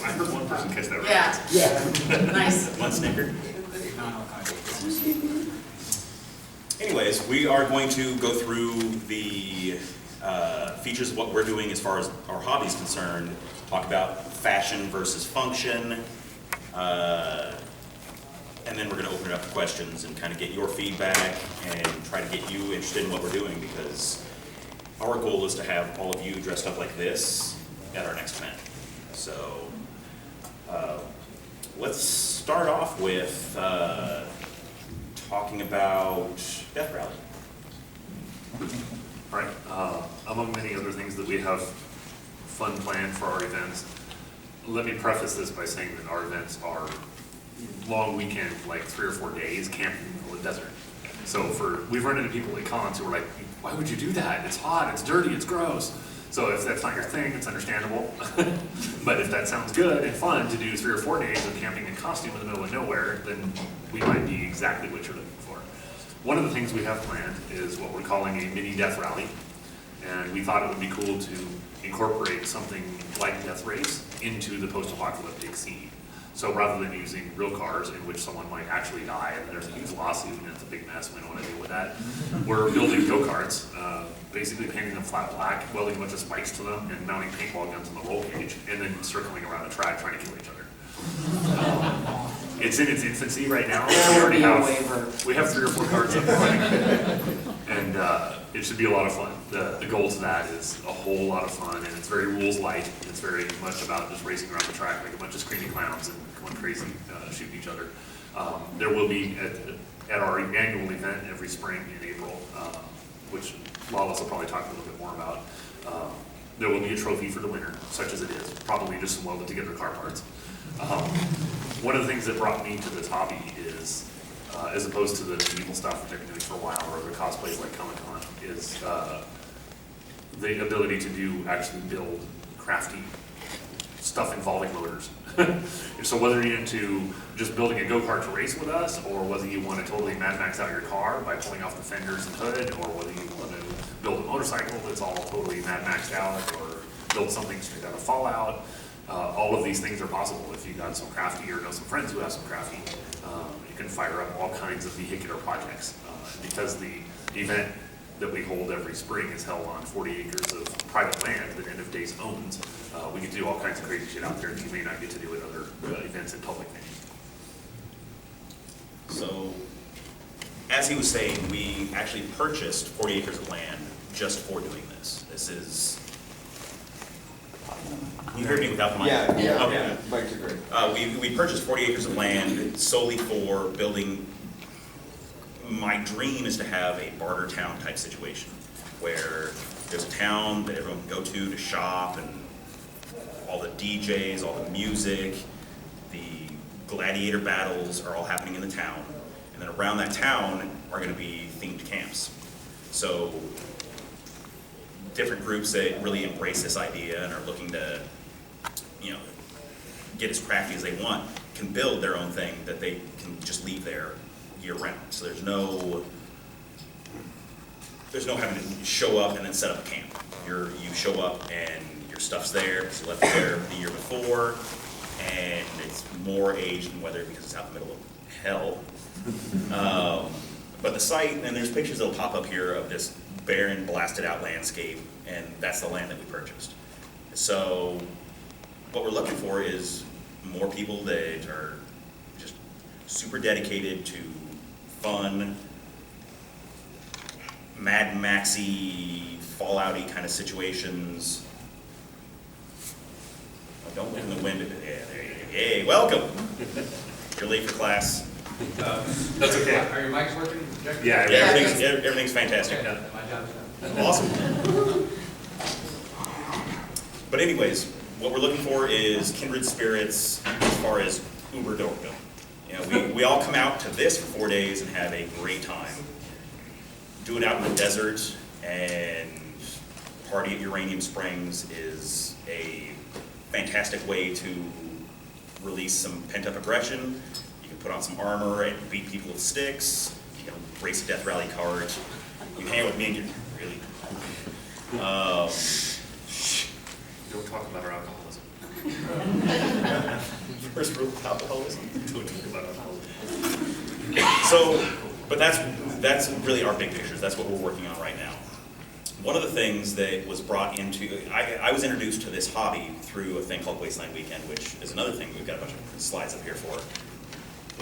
I heard one person catch that Yeah. reference. Yeah. Nice. One snicker. Anyways, we are going to go through the features of what we're doing as far as our hobby is concerned, talk about fashion versus function, and then we're going to open it up to questions and kind of get your feedback and try to get you interested in what we're doing, because our goal is to have all of you dressed up like this at our next event. So let's start off with talking about Death Rally. All right. Among many other things that we have fun planned for our events, let me preface this by saying that our events are long weekend, like 3 or 4 days, camping in the middle of the desert. So we've run into people at cons who are like, why would you do that? It's hot, it's dirty, it's gross. So if that's not your thing, it's understandable. But if that sounds good and fun to do 3 or 4 days of camping in costume in the middle of nowhere, then we might be exactly what you're looking for. One of the things we have planned is what we're calling a mini death rally. And we thought it would be cool to incorporate something like Death Race into the post-apocalyptic scene. So rather than using real cars in which someone might actually die and there's a huge lawsuit and it's a big mess, we don't want to deal with that, we're building go-karts, basically painting them flat black, welding a bunch of spikes to them, and mounting paintball guns on the roll cage, and then circling around the track trying to kill each other. It's in its infancy right now. We already have 3 or 4 cars up and running, and it should be a lot of fun. The goal to that is a whole lot of fun, and it's very rules light. It's very much about just racing around the track like a bunch of screaming clowns and going crazy, shooting each other. There will be at our annual event every spring in April, which Lawless will probably talk a little bit more about. There will be a trophy for the winner, such as it is, probably just some welded together car parts. One of the things that brought me to this hobby is, as opposed to the evil stuff that they've been doing for a while, or the cosplays like comicon, is the ability to actually build crafty stuff involving motors. So whether you're into just building a go-kart to race with us, or whether you want to totally Mad Max out your car by pulling off the fenders and hood, or whether you want to build a motorcycle that's all totally Mad Maxed out, or build something straight out of Fallout, all of these things are possible if you got some crafty or know some friends who have some crafty. You can fire up all kinds of vehicular projects. Because the event that we hold every spring is held on 40 acres of private land that End of Days owns, we get to do all kinds of crazy shit out there that you may not get to do at other events in public venues. So, as he was saying, we actually purchased 40 acres of land just for doing this. This is... You heard me without the mic? Yeah, Okay. Mike's are great. We purchased 40 acres of land solely for building. My dream is to have a barter town type situation where there's a town that everyone can go to shop, and all the DJs, all the music, the gladiator battles are all happening in the town. And then around that town are going to be themed camps. So different groups that really embrace this idea and are looking to, get as crafty as they want, can build their own thing that they can just leave there year round. So there's no having to show up and then set up a camp. You show up and your stuff's there because you left it there the year before, and it's more aged than weather because it's out in the middle of hell. But the site, and there's pictures that'll pop up here of this barren, blasted out landscape, and that's the land that we purchased. So what we're looking for is more people that are just super dedicated to fun, Mad Maxy, Fallout-y kind of situations. Oh, don't look in the window. Yeah, there you go. Hey, welcome. You're late for class. That's okay. Are your mics working? Yeah, Everything's fantastic. My job's done. Awesome. But anyways, what we're looking for is kindred spirits as far as Uber Dork go. We all come out to this for 4 days and have a great time. Do it out in the desert and party at Uranium Springs is a fantastic way to release some pent-up aggression. You can put on some armor and beat people with sticks. You can race a death rally cart. You can hang out with me and you're really... Don't talk about our alcoholism. First rule of alcoholism. Don't talk about alcoholism. So, but that's really our big pictures. That's what we're working on right now. One of the things that was brought into, I was introduced to this hobby through a thing called Wasteland Weekend, which is another thing we've got a bunch of slides up here for,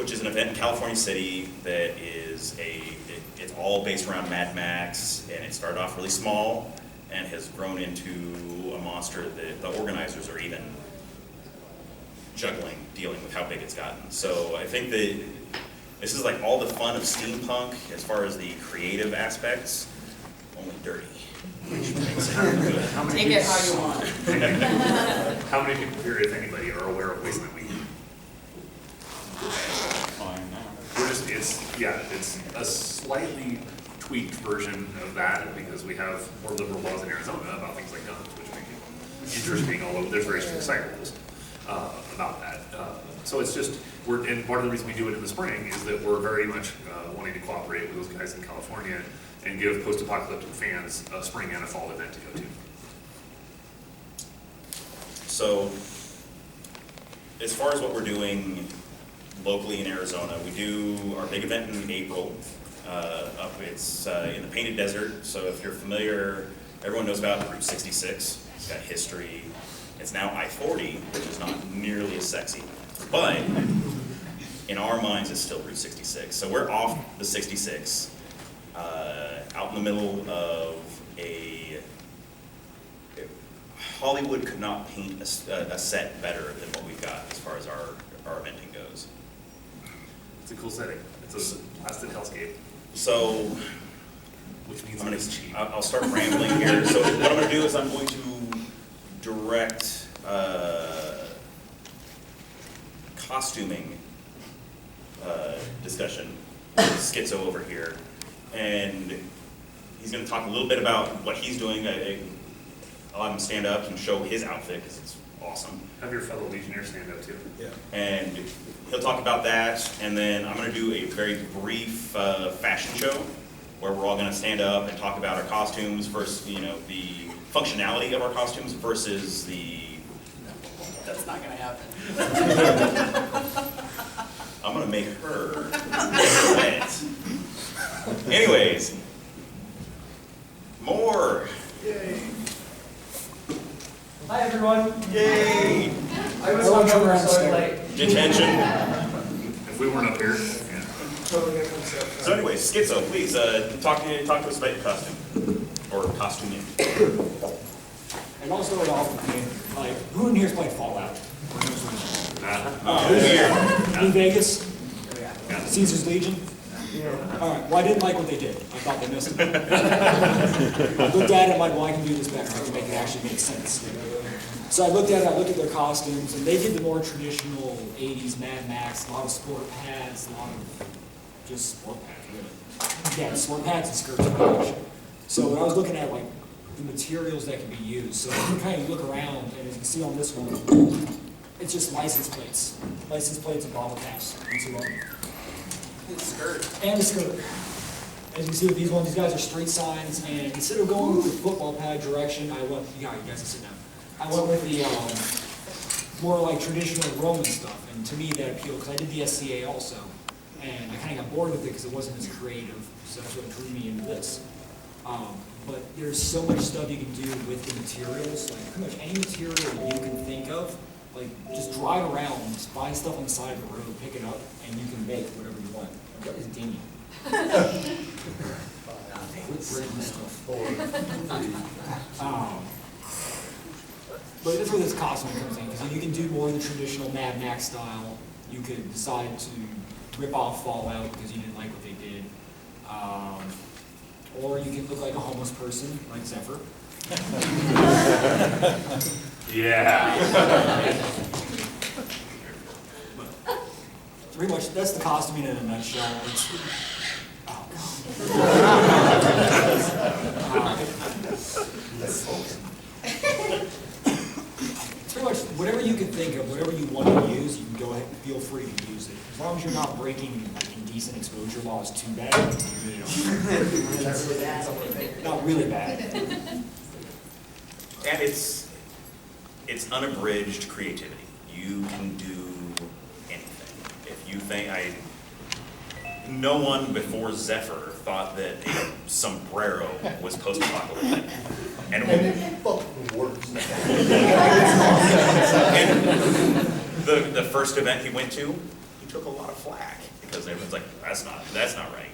which is an event in California City that is it's all based around Mad Max, and it started off really small and has grown into a monster that the organizers are even dealing with how big it's gotten. So I think that this is like all the fun of steampunk as far as the creative aspects, only dirty, which makes it good. Take it how you want. How many people here, if anybody, are aware of Wasteland Weekend? We're just, it's a slightly tweaked version of that because we have more liberal laws in Arizona about things like guns, which make it interesting, although there's very strict site rules about that. So it's just, and part of the reason we do it in the spring is that we're very much wanting to cooperate with those guys in California and give post-apocalyptic fans a spring and a fall event to go to. So, as far as what we're doing locally in Arizona, we do our big event in April. It's in the Painted Desert, so if you're familiar, everyone knows about Route 66. It's got history. It's now I-40, which is not nearly as sexy, but in our minds it's still Route 66. So we're off the 66, out in the middle of Hollywood could not paint a set better than what we've got as far as our eventing goes. It's a cool setting. It's a blasted hellscape. So, Which means I'm gonna, it's cheap. I'll start rambling here. So what I'm going to do is I'm going to direct costuming discussion with Schizo over here, and he's going to talk a little bit about what he's doing. I'll have him stand up and show his outfit because it's awesome. Have your fellow Legionnaire stand up too. Yeah. And he'll talk about that, and then I'm going to do a very brief fashion show where we're all going to stand up and talk about our costumes versus, the functionality of our costumes versus the... That's not gonna happen. I'm going to make her sweat. Anyways, more. Yay. Hi, everyone. Yay! I was hungover, so I'm late. Detention. If we weren't up here, yeah. Totally gonna come sit. So anyways, Schizo, please talk to us about your costume or costuming. And I'll start off with like, who in here's played Fallout? Weird. New Vegas? Yeah. Caesar's Legion? Alright, well I didn't like what they did. I thought they missed it. I looked at it, I'm like, well I can do this better. I can make it actually make sense. So I looked at their costumes, and they did the more traditional 80s Mad Max, a lot of sport pads, a lot of just sport pads, really. Yeah, sport pads and skirts and such. So when I was looking at like the materials that can be used, so you kind of look around, and as you can see on this one, it's just license plates and bottle caps. The skirt. And the skirt. As you can see with these ones, these guys are street signs, and instead of going with the football pad direction, I went, you guys can sit down. I went with the more like traditional Roman stuff, and to me that appealed, because I did the SCA also, and I kind of got bored with it because it wasn't as creative, so that's what drew me into this. But there's so much stuff you can do with the materials, like pretty much any material you can think of, like just drive around, just find stuff on the side of the road, pick it up, and you can make whatever you want. What is Damien? But that's where this costume comes in, because you can do more of the traditional Mad Max style. You could decide to rip off Fallout because you didn't like what they did. Or you can look like a homeless person, like Zephyr. Yeah. Pretty much, that's the costuming in a nutshell. It's, oh, it's pretty much whatever you can think of, whatever you want to use, you can go ahead and feel free to use it. As long as you're not breaking like indecent exposure laws too bad, you know. Not really bad. And it's it's unabridged creativity. You can do anything. If you think, no one before Zephyr thought that a sombrero was post-apocalyptic. And It works. the first event he went to, he took a lot of flack because everyone's like, that's not right.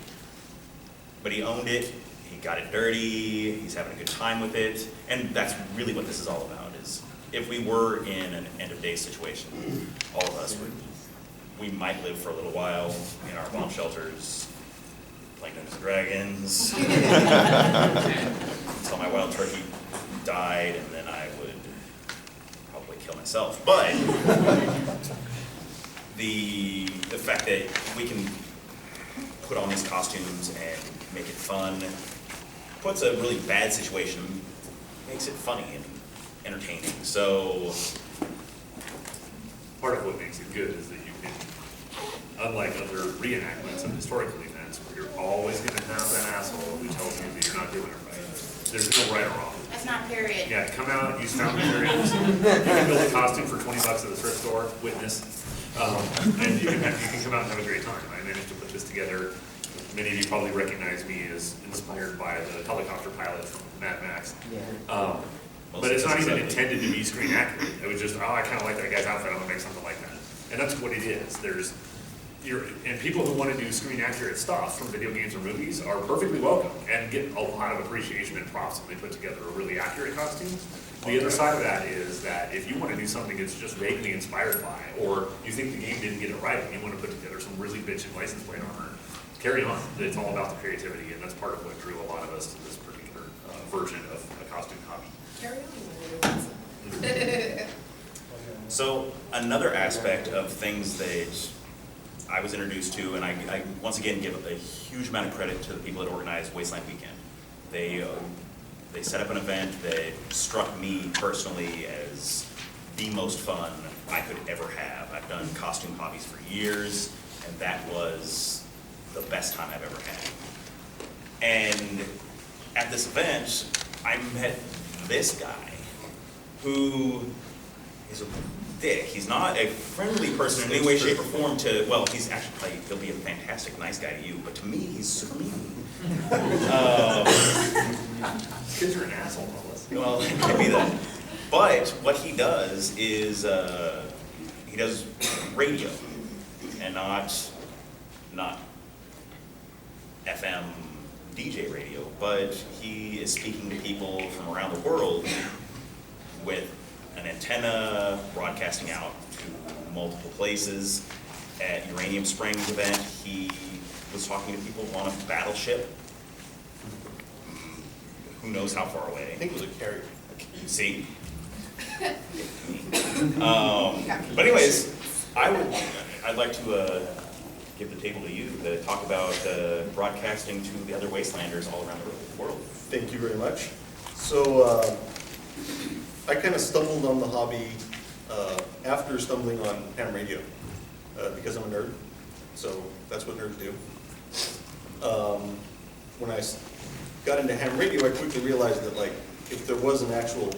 But he owned it, he got it dirty, he's having a good time with it, and that's really what this is all about, is if we were in an end of days situation, all of us we might live for a little while in our bomb shelters, playing Dungeons and Dragons, until my wild turkey died, and then I would probably kill myself. But the fact that we can put on these costumes and make it fun puts a really bad situation, makes it funny and entertaining. So Part of what makes it good is that you can, unlike other reenactments of historical events, where you're always going to have that asshole who tells you that you're not doing it right. There's no right or wrong. That's not period. Yeah, come out, use found materials. You can build a costume for $20 at the thrift store, witness, and you can come out and have a great time. I managed to put this together. Many of you probably recognize me as inspired by the helicopter pilot from Mad Max. But it's not even intended to be screen accurate. It was just, oh, I kind of like that guy's outfit, I'm gonna make something like that. And that's what it is. And people who want to do screen accurate stuff from video games or movies are perfectly welcome and get a lot of appreciation and props when they put together a really accurate costume. The other side of that is that if you want to do something that's just vaguely inspired by, or you think the game didn't get it right and you want to put together some really bitchin' license plate armor, carry on. It's all about the creativity, and that's part of what drew a lot of us to this particular version of a costume hobby. Carry on. So another aspect of things that I was introduced to, and I once again give a huge amount of credit to the people that organized Wasteland Weekend. They set up an event that struck me personally as the most fun I could ever have. I've done costume hobbies for years, and that was the best time I've ever had. And at this event, I met this guy who is a dick. He's not a friendly person in any way, shape, or form to, well, he's actually, he'll be a fantastic, nice guy to you, but to me, he's super mean. Kids are an asshole, Melissa. Well, it could be that. But what he does is, he does radio, and not FM DJ radio, but he is speaking to people from around the world with an antenna broadcasting out to multiple places. At Uranium Springs event, he was talking to people on a battleship. Who knows how far away. I think it was a carrier. See? But anyways, I'd like to give the table to you to talk about broadcasting to the other Wastelanders all around the world. Thank you very much. So I kind of stumbled on the hobby after stumbling on ham radio because I'm a nerd. So that's what nerds do. When I got into ham radio, I quickly realized that, like, if there was an actual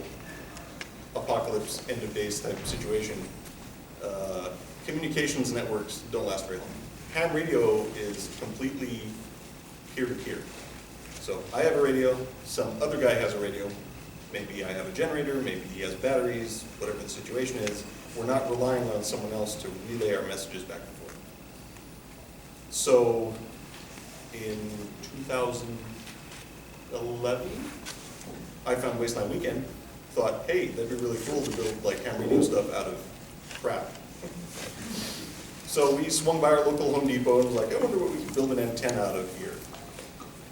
apocalypse, end of days type of situation, communications networks don't last very long. Ham radio is completely peer-to-peer. So I have a radio, some other guy has a radio, maybe I have a generator, maybe he has batteries, whatever the situation is. We're not relying on someone else to relay our messages back and forth. So in 2011, I found Wasteland Weekend, thought, hey, that'd be really cool to build like ham radio stuff out of crap. So we swung by our local Home Depot and was like, I wonder what we could build an antenna out of here.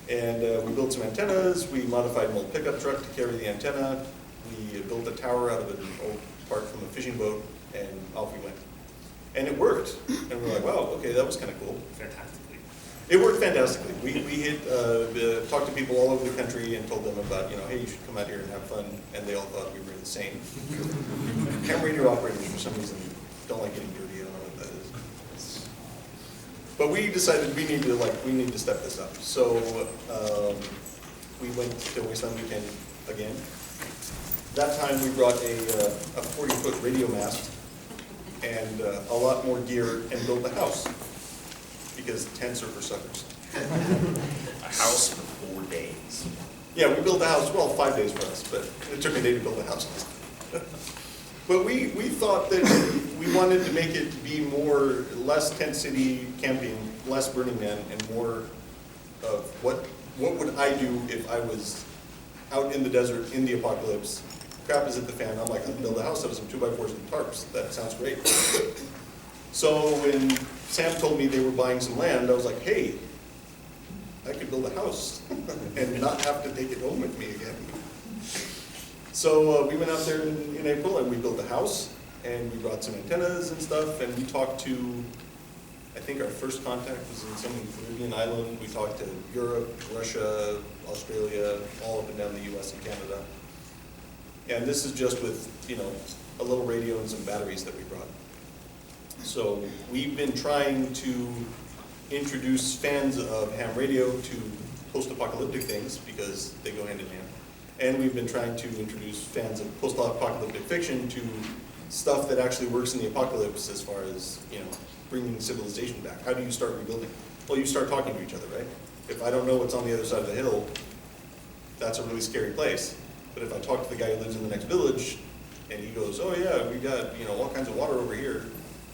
And we built some antennas, we modified an old pickup truck to carry the antenna, we built a tower out of an old part from a fishing boat, and off we went. And it worked. And we were like, wow, okay, that was kind of cool. Fantastically. It worked fantastically. We talked to people all over the country and told them about, hey, you should come out here and have fun, and they all thought we were insane. Ham radio operators, for some reason, don't like getting dirty. I don't know what that is. But we decided we need to step this up. So we went to Wasteland Weekend again. That time we brought a 40-foot radio mast and a lot more gear and built a house, because tents are for suckers. A house for 4 days. Yeah, we built a house, well, 5 days for us, but it took a day to build a house. But we thought that we wanted to make it be less tent city camping, less Burning Man, and more of what would I do if I was out in the desert, in the apocalypse, crap is at the fan, I'm like, I'll build a house out of some 2x4s and tarps, that sounds great. So when Sam told me they were buying some land, I was like, hey, I could build a house and not have to take it home with me again. So we went out there in April and we built a house and we brought some antennas and stuff, and we talked to, I think our first contact was in some Caribbean island. We talked to Europe, Russia, Australia, all up and down the US and Canada. And this is just with, a little radio and some batteries that we brought. So we've been trying to introduce fans of ham radio to post-apocalyptic things, because they go hand in hand. And we've been trying to introduce fans of post-apocalyptic fiction to stuff that actually works in the apocalypse, as far as, bringing civilization back. How do you start rebuilding? Well, you start talking to each other, right? If I don't know what's on the other side of the hill, that's a really scary place. But if I talk to the guy who lives in the next village, and he goes, oh yeah, we got, all kinds of water over here,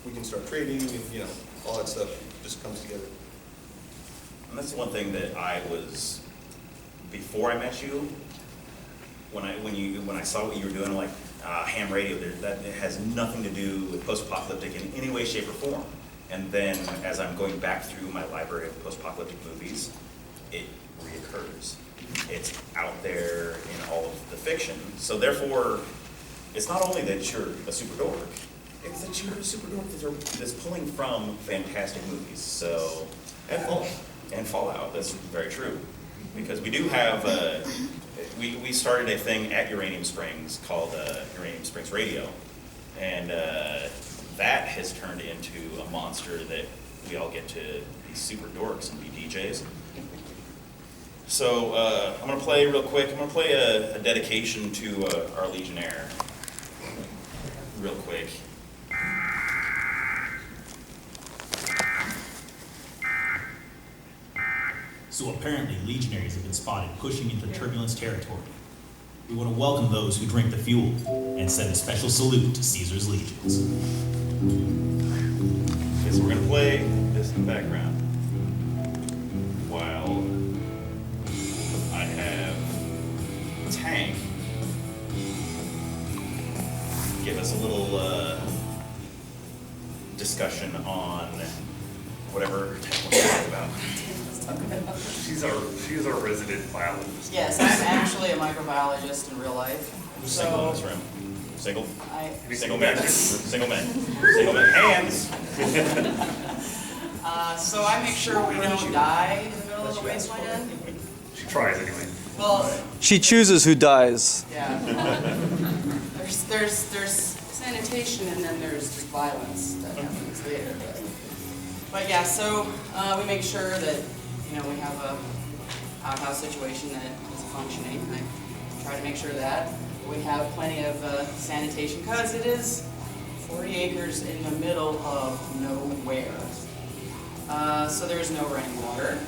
we can start trading, and, all that stuff just comes together. And that's the one thing that before I met you, when I saw what you were doing, I'm like, ham radio, that it has nothing to do with post-apocalyptic in any way, shape, or form. And then as I'm going back through my library of post-apocalyptic movies, it reoccurs. It's out there in all of the fiction. So therefore, it's not only that you're a super dork, it's that you're a super dork that's pulling from fantastic movies. So, and Fallout, that's very true. Because we do have, we started a thing at Uranium Springs called Uranium Springs Radio. And that has turned into a monster that we all get to be super dorks and be DJs. So I'm going to play real quick. I'm going to play a dedication to our Legionnaire real quick. So apparently legionaries have been spotted pushing into turbulence territory. We want to welcome those who drink the fuel and send a special salute to Caesar's legions. Okay, so we're going to play this in the background while I have Tank give us a little discussion on whatever Tank wants to talk about. She is our resident biologist. Yes, I'm actually a microbiologist in real life. Who's single in this room? Single? I, Single men. Single men. Single men. Hands! so I make sure we don't die in the middle of the wasteland. She tries anyway. Well, She chooses who dies. yeah. There's sanitation and then there's violence that happens later. But yeah, so we make sure that we have a outhouse situation that is functioning. I try to make sure that we have plenty of sanitation, because it is 40 acres in the middle of nowhere. So there's no running water.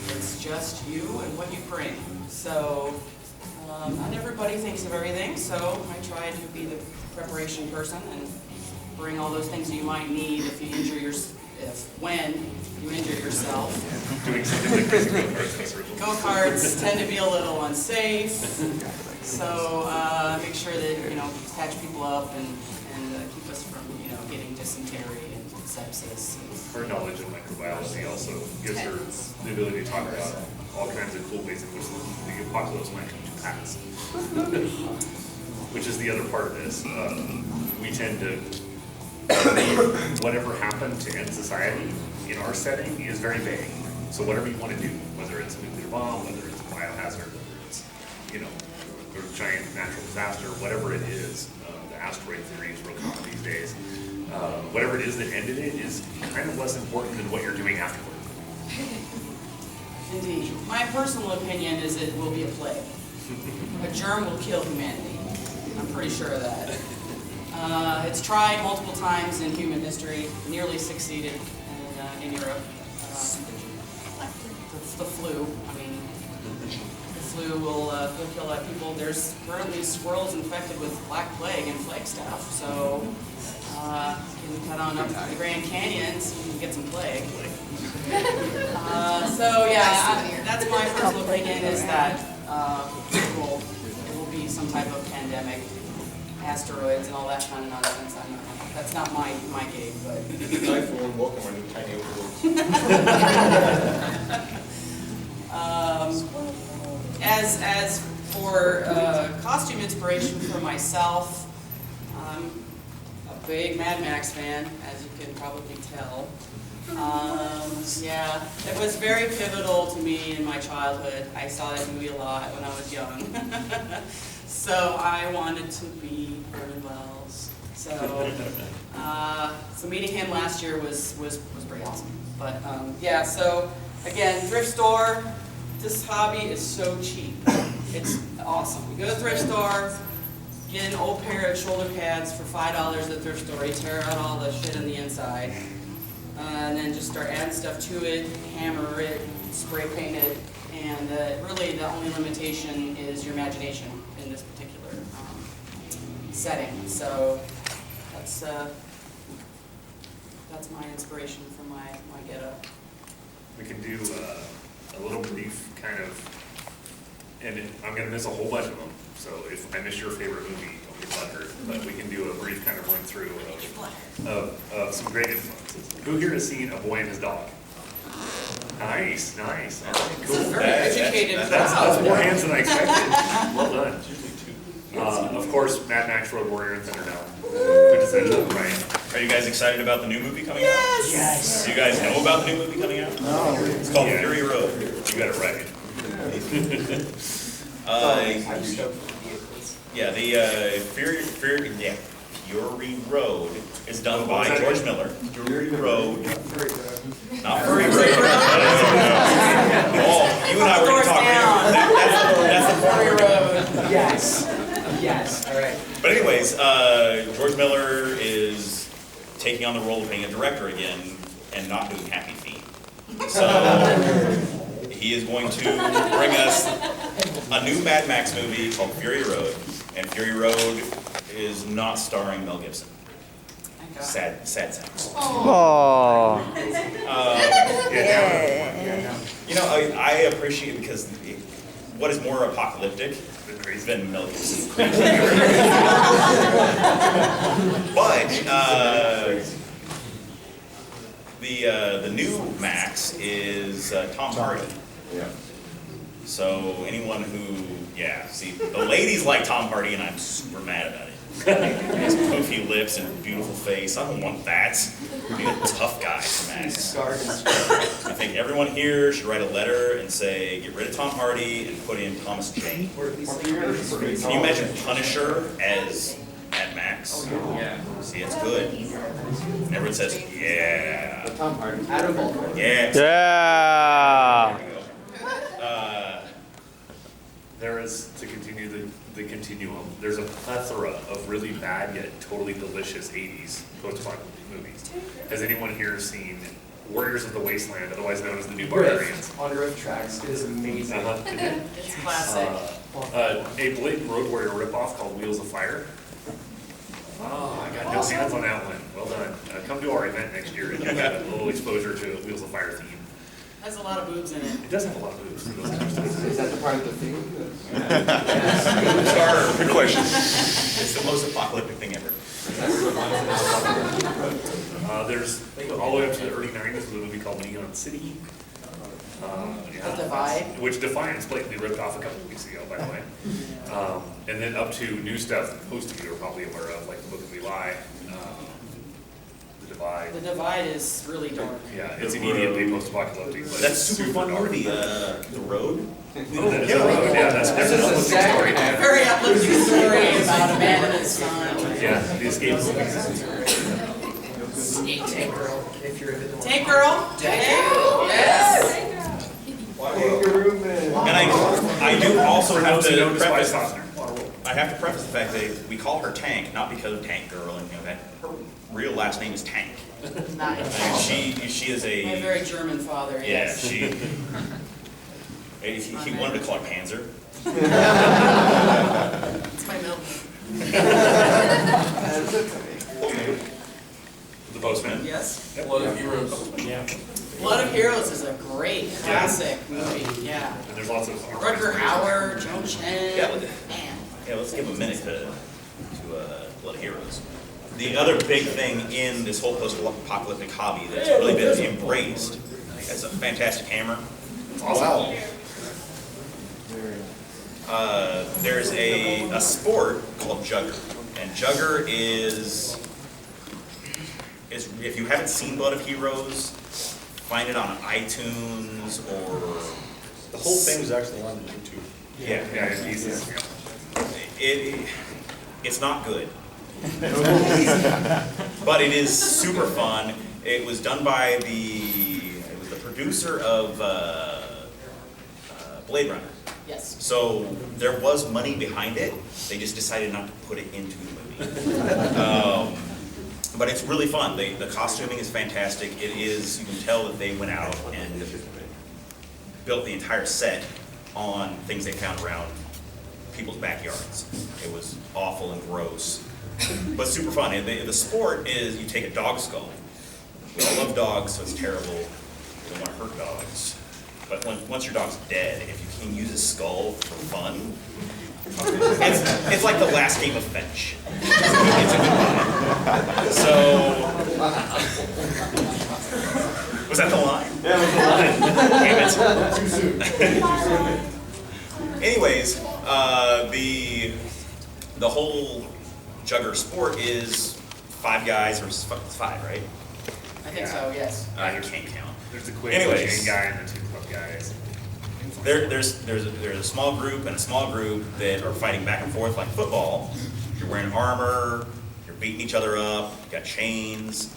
It's just you and what you bring. So not everybody thinks of everything, so I try to be the preparation person and bring all those things you might need if you injure when you injure yourself. Doing something like crazy go-karts. Go-karts tend to be a little unsafe, so make sure that catch people up and keep us from getting dysentery and sepsis. Her knowledge of microbiology also gives her the ability to talk about all kinds of cool ways in which the apocalypse might come to pass. Which is the other part of this. We tend to believe whatever happened to end society in our setting is very vague. So whatever you want to do, whether it's a nuclear bomb, whether it's a biohazard, whether it's a giant natural disaster, whatever it is, the asteroid theory is real common these days. Whatever it is that ended it is kind of less important than what you're doing afterward. Indeed. My personal opinion is it will be a plague. A germ will kill humanity. I'm pretty sure of that. It's tried multiple times in human history, nearly succeeded in Europe. It's the flu. I mean, the flu will kill a lot of people. There's currently squirrels infected with Black Plague and plague stuff, so you can cut on up to the Grand Canyon so you can get some plague. So yeah, that's my personal opinion is that it will be some type of pandemic, asteroids and all that kind of nonsense. That's not my gig, but. I for one welcome our new tiny overlords. As for costume inspiration for myself, I'm a big Mad Max fan, as you can probably tell. Yeah, it was very pivotal to me in my childhood. I saw that movie a lot when I was young. So I wanted to be Vernon Wells. So meeting him last year was pretty awesome. But yeah, so again, thrift store. This hobby is so cheap. It's awesome. You go to the thrift store, get an old pair of shoulder pads for $5 at the thrift store. You tear out all the shit on the inside. And then just start adding stuff to it, hammer it, spray paint it, and really the only limitation is your imagination in this particular setting. So that's my inspiration for my get-up. We can do a little brief kind of, and I'm going to miss a whole bunch of them, so if I miss your favorite movie, don't be butthurt, but we can do a brief kind of run through of some great influences. Who here has seen A Boy and His Dog? Nice, nice. All right, cool. Very educated That's more hands than I expected. Well done. Of course, Mad Max Road Warrior and Thunderdome. Quintessential, right? Are you guys excited about the new movie coming out? Yes! Do you guys know about the new movie coming out? No. It's called Fury Road. You got it right. Yeah, the Fury Road is done by George Miller. Fury Road. Not Fury Road. Oh, you and I were going to talk. That's the Fury Road. Yes. Yes. All right. But anyways, George Miller is taking on the role of being a director again and not doing Happy Feet. So he is going to bring us a new Mad Max movie called Fury Road, and Fury Road is not starring Mel Gibson. Thank God. Sad sounds. Oh. You know, I appreciate it because what is more apocalyptic than Mel Gibson? But the new Max is Tom Hardy. Yeah. So anyone who, see, the ladies like Tom Hardy, and I'm super mad about it. His poofy lips and beautiful face. I don't want that. Be a tough guy for Max. I think everyone here should write a letter and say, get rid of Tom Hardy and put in Thomas Jane. Can you imagine Punisher as Mad Max? Yeah. See, it's good. And everyone says, yeah. Tom Hardy. Adam Baldwin. Yeah. Yeah. There is, to continue the continuum, there's a plethora of really bad yet totally delicious 80s post-apocalyptic movies. Has anyone here seen Warriors of the Wasteland, otherwise known as the New Barbarians? On Rift Tracks. It is amazing. It's classic. A blatant Road Warrior ripoff called Wheels of Fire. Oh, I got no hands on that one. Well done. Come to our event next year and you'll get a little exposure to Wheels of Fire theme. Has a lot of boobs in it. It does have a lot of boobs. Is that the part of the theme? Good question. It's the most apocalyptic thing ever. There's all the way up to the early 90s was a movie called Neon City. The Divide. Which Defiance blatantly ripped off a couple of weeks ago, by the way. And then up to new stuff that most of you are probably aware of, like The Book of Eli, The Divide. The Divide is really dark. Yeah, it's immediately post-apocalyptic. But That's it's super fun dark. movie, The Road. Oh, that is The Road. Yeah, that's This an is a uplifting story. sad Very uplifting story about a man and his son. Yeah, the escape movies. Tank Girl, if you're into the Tank Girl? Yes! Take your room in. And I I do also For have those who to don't despise preface, Faulkner. I have to preface the fact that we call her Tank, not because of Tank Girl and that. Her real last name is Tank. Nice. And she is My a, very German father, yeah, yes. he wanted to call her Panzer. It's my milk. The postman. Yes? Blood of Heroes. Yeah. Blood of Heroes is a great classic movie, yeah. And there's lots of. Rutger Hauer, Joan Chen, Yeah, man. Yeah, let's give a minute to Blood Heroes. The other big thing in this whole post-apocalyptic hobby that's really been embraced is a fantastic hammer. Wow. There's a sport called Jugger, and Jugger is if you haven't seen Blood of Heroes, find it on iTunes or The whole thing was actually on YouTube. yeah. Yeah, it's easy. It's not good. But it is super fun. It was done by the producer of Blade Runner. Yes. So there was money behind it. They just decided not to put it into the movie. But it's really fun. The costuming is fantastic. It is, you can tell that they went out and built the entire set on things they found around people's backyards. It was awful and gross, but super fun. And the sport is you take a dog skull. We all love dogs, so it's terrible. We don't want to hurt dogs. But once your dog's dead, if you can use his skull for fun, it's like the last game of fetch. It's a good time. So, was that the line? Yeah, it was the line. Damn it. Anyways, the whole Jugger sport is 5 guys versus 5, right? I think so, yes. I can't count. There's the quick Anyways. chain guy and the 2 club guys. There's a small group and a small group that are fighting back and forth like football. You're wearing armor, you're beating each other up, you got chains,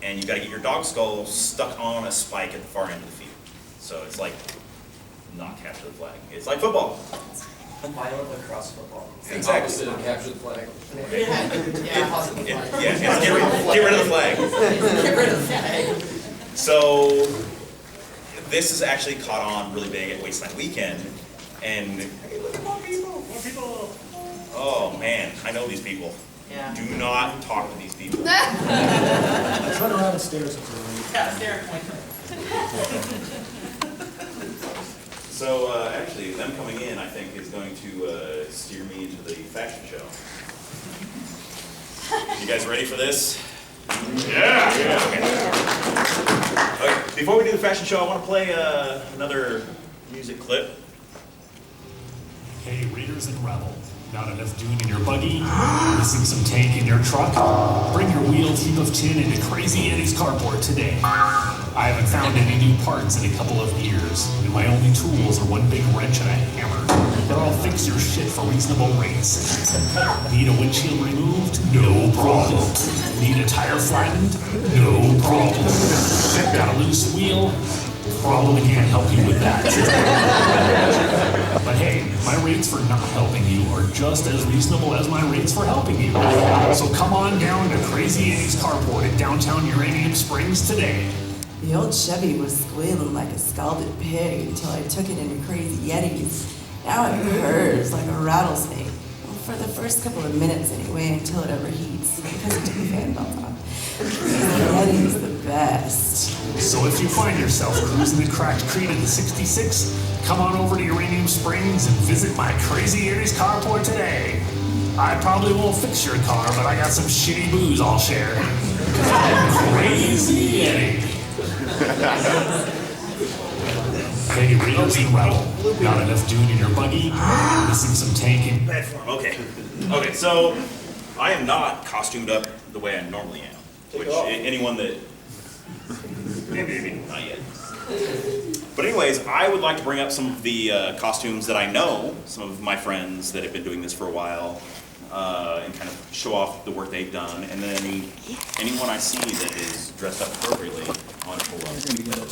and you got to get your dog skull stuck on a spike at the far end of the field. So it's like not capture the flag. It's like football. Violent lacrosse football. Exactly. Opposite of capture the flag. Yeah. Yeah, it's get rid of the flag. Get rid of the flag. So this is actually caught on really big at Wasteland Weekend, and hey, look at more people. Oh man, I know these people. Yeah. Do not talk to these people. Turn around and stare at something. Yeah, there. So actually, them coming in, I think, is going to steer me into the fashion show. You guys ready for this? Yeah. Okay. Before we do the fashion show, I want to play another music clip. Hey, readers and rebel. Not enough dune in your buggy? Missing some tank in your truck? Bring your wheeled heap of tin into Crazy Eddie's carport today. I haven't found any new parts in a couple of years, and my only tools are one big wrench and a hammer. But I'll fix your shit for reasonable rates. Need a windshield removed? No problem. Need a tire flattened? No problem. Got a loose wheel? Probably can't help you with that. But hey, my rates for not helping you are just as reasonable as my rates for helping you. So come on down to Crazy Eddie's carport in downtown Uranium Springs today. The old Chevy was squealing like a scalded pig until I took it into Crazy Yetis. Now it purrs like a rattlesnake. Well, for the first couple of minutes anyway, until it overheats, because it took the fan belt off. Crazy Yeti's the best. So if you find yourself cruising the cracked Creed in the 66, come on over to Uranium Springs and visit my Crazy Eddie's carport today. I probably won't fix your car, but I got some shitty booze I'll share. Crazy Eddie. Hey, readers and rebel. Not enough dune in your buggy? Missing some tank in... Bad form. Okay. Okay. So I am not costumed up the way I normally am. Which anyone that maybe not yet. But anyways, I would like to bring up some of the costumes that I know, some of my friends that have been doing this for a while, and kind of show off the work they've done. And then anyone I see that is dressed up appropriately, I want to pull up.